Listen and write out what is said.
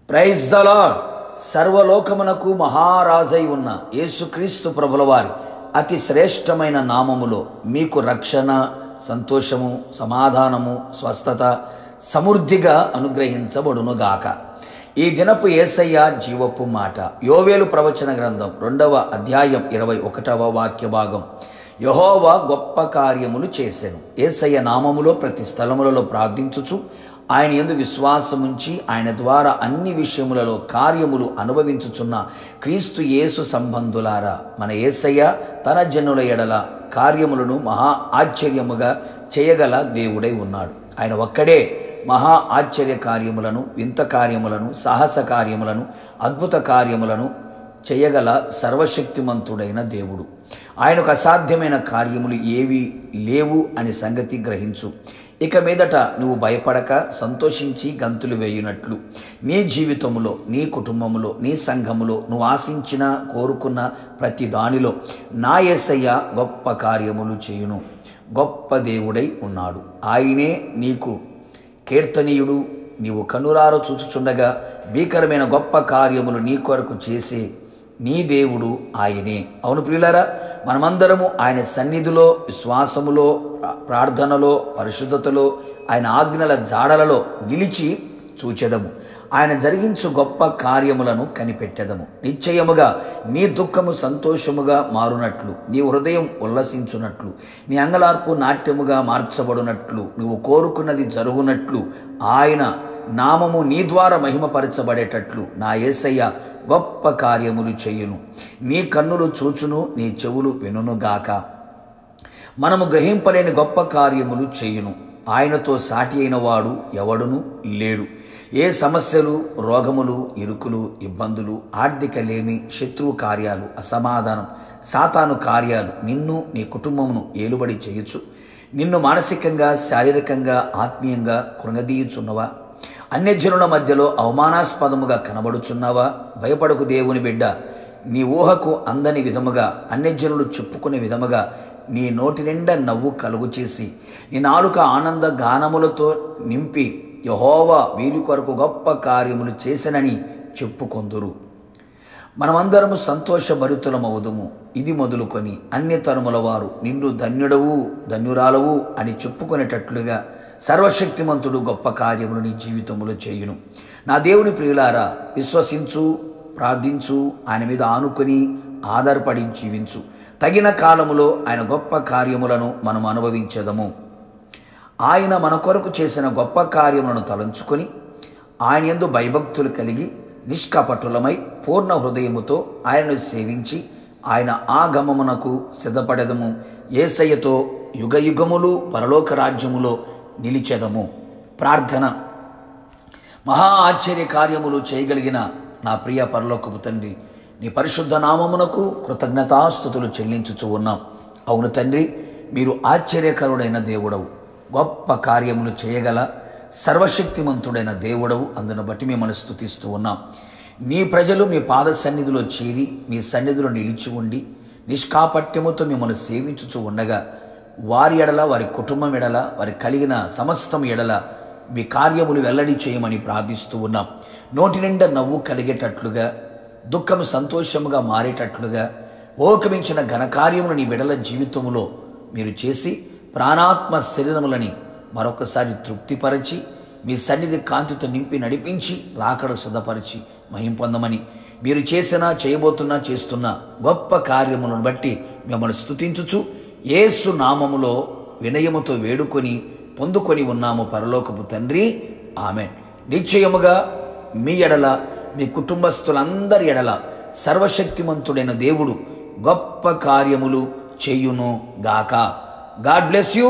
Praise the lord. సర్వలోకమునకు మహారాజై ఉన్న యేసుక్రీస్తు ప్రభుల వారి అతి శ్రేష్టమైన నామములో మీకు రక్షణ, సంతోషము, సమాధానము, స్వస్థత సమృద్ధిగా అనుగ్రహించబడునుగాక. ఈ దినపు యేసయ్య జీవపు మాట. యోవేలు ప్రవచన గ్రంథం 2వ అధ్యాయం 21వ వాక్య భాగం. యెహోవా గొప్ప కార్యములు చేసెను. యేసయ్య నామములో ప్రతి స్థలములలో ప్రార్థించుచు ఆయన యందు విశ్వాసముంచి ఆయన ద్వారా అన్ని విషయములలో కార్యములు అనుభవించుచున్న క్రీస్తు యేసు సంబంధులారా, మన యేసయ్య తన జనుల ఎడల కార్యములను మహా ఆశ్చర్యముగా చేయగల దేవుడై ఉన్నాడు. ఆయన ఒక్కడే మహా ఆశ్చర్య కార్యములను, వింత కార్యములను, సాహస కార్యములను, అద్భుత కార్యములను చేయగల సర్వశక్తిమంతుడైన దేవుడు. ఆయనకు అసాధ్యమైన కార్యములు ఏవి లేవు అని సంగతి గ్రహించు. ఇక మీదట నువ్వు భయపడక సంతోషించి గంతులు వేయునట్లు నీ జీవితంలో, నీ కుటుంబంలో, నీ సంఘములో నువ్వు ఆశించిన, కోరుకున్న ప్రతి దానిలో నా యేసయ్య గొప్ప కార్యములు చేయును. గొప్ప దేవుడై ఉన్నాడు. ఆయనే నీకు కీర్తనీయుడు. నీవు కనురారు చూచుచుండగా భీకరమైన గొప్ప కార్యములు నీ కొరకు చేసే నీ దేవుడు ఆయనే. అవును ప్రియులారా, మనమందరము ఆయన సన్నిధిలో, విశ్వాసములో, ప్రార్థనలో, పరిశుద్ధతలో, ఆయన ఆజ్ఞల జాడలలో నిలిచి చూచెదము. ఆయన జరిగించు గొప్ప కార్యములను కనిపెట్టెదము. నిశ్చయముగా నీ దుఃఖము సంతోషముగా మారునట్లు, నీ హృదయం ఉల్లసించునట్లు, నీ అంగలార్పు నాట్యముగా మార్చబడినట్లు, నువ్వు కోరుకున్నది జరుగునట్లు, ఆయన నామము నీ ద్వారా మహిమపరచబడేటట్లు నా యేసయ్య గొప్ప కార్యములు చేయును. నీ కన్నులు చూచును, నీ చెవులు వినుగాక. మనము గ్రహింపలేని గొప్ప కార్యములు చేయును. ఆయనతో సాటి అయిన వాడు ఎవడును లేడు. ఏ సమస్యలు, రోగములు, ఇరుకులు, ఇబ్బందులు, ఆర్థిక లేమి, శత్రువు కార్యాలు, అసమాధానం, సాతాను కార్యాలు నిన్ను, నీ కుటుంబమును ఏలుబడి చేయొచ్చు. నిన్ను మానసికంగా, శారీరకంగా, ఆత్మీయంగా కృంగదీయుచున్నవా? అన్యజనుల మధ్యలో అవమానాస్పదముగా కనబడుచున్నావా? భయపడకు దేవుని బిడ్డ. నీ ఊహకు అందని విధముగా, అన్యజనులు చెప్పుకునే విధముగా నీ నోటి నిండా నవ్వు కలుగు చేసి, నీ నాలుక ఆనంద గానములతో నింపి యెహోవా వీరి కొరకు గొప్ప కార్యములు చేసెనని చెప్పుకొందురు. మనమందరము సంతోషభరితులమవుదుము. ఇది మొదలుకొని అన్ని తరముల వారు నిన్ను ధన్యుడవు, ధన్యురాలవు అని చెప్పుకునేటట్లుగా సర్వశక్తిమంతుడు గొప్ప కార్యములు నీ జీవితంలో చేయును. నా దేవుని ప్రియులారా, విశ్వసించు, ప్రార్థించు, ఆయన మీద ఆనుకొని ఆధారపడి జీవించు. తగిన కాలములో ఆయన గొప్ప కార్యములను మనం అనుభవించదము. ఆయన మన కొరకు చేసిన గొప్ప కార్యములను తలంచుకొని ఆయన యందు భయభక్తులు కలిగి నిష్కపటులమై పూర్ణ హృదయముతో ఆయనను సేవించి ఆయన ఆగమమునకు సిద్ధపడెదము. యేసయ్యతో యుగయుగములు పరలోక రాజ్యములో నిలిచెదము. ప్రార్థన. మహా ఆశ్చర్య కార్యములు చేయగలిగిన నా ప్రియ పరలోకపు తండ్రి, నీ పరిశుద్ధ నామమునకు కృతజ్ఞతాస్తుతులు చెల్లించుచు ఉన్నాం. అవును తండ్రి, మీరు ఆశ్చర్యకరుడైన దేవుడవు, గొప్ప కార్యములు చేయగల సర్వశక్తిమంతుడైన దేవుడవు. అందును బట్టి మిమ్మల్ని స్తుతిస్తూ ఉన్నాం. నీ ప్రజలు మీ పాద సన్నిధిలో చేరి మీ సన్నిధిలో నిలిచి ఉండి నిష్కాపట్యముతో మిమ్మల్ని సేవించుచు ఉండగా వారి ఎడల, వారి కుటుంబం ఎడల, వారి కలిగిన సమస్తం ఎడల మీ కార్యములు వెల్లడి చేయమని ప్రార్థిస్తూ ఉన్నాం. నోటి నిండా నవ్వు కలిగేటట్లుగా, దుఃఖం సంతోషముగా మారేటట్లుగా ఓకమించిన ఘనకార్యములు నీ బిడల జీవితంలో మీరు చేసి ప్రాణాత్మ శరీరములని మరొకసారి తృప్తిపరచి మీ సన్నిధి కాంతితో నింపి నడిపించి రాకడ శుద్ధపరిచి మహిం పొందమని మీరు చేసినా, చేయబోతున్నా, చేస్తున్న గొప్ప కార్యములను బట్టి మిమ్మల్ని స్తుతించుచు యేసు నామములో వినయముతో వేడుకొని పొందుకొని ఉన్నాము పరలోకపు తండ్రి. ఆమేన్. నిశ్చయముగా మీ ఎడల, మీ కుటుంబస్తులందరి ఎడల సర్వశక్తిమంతుడైన దేవుడు గొప్ప కార్యములు చేయును గాక. God bless you.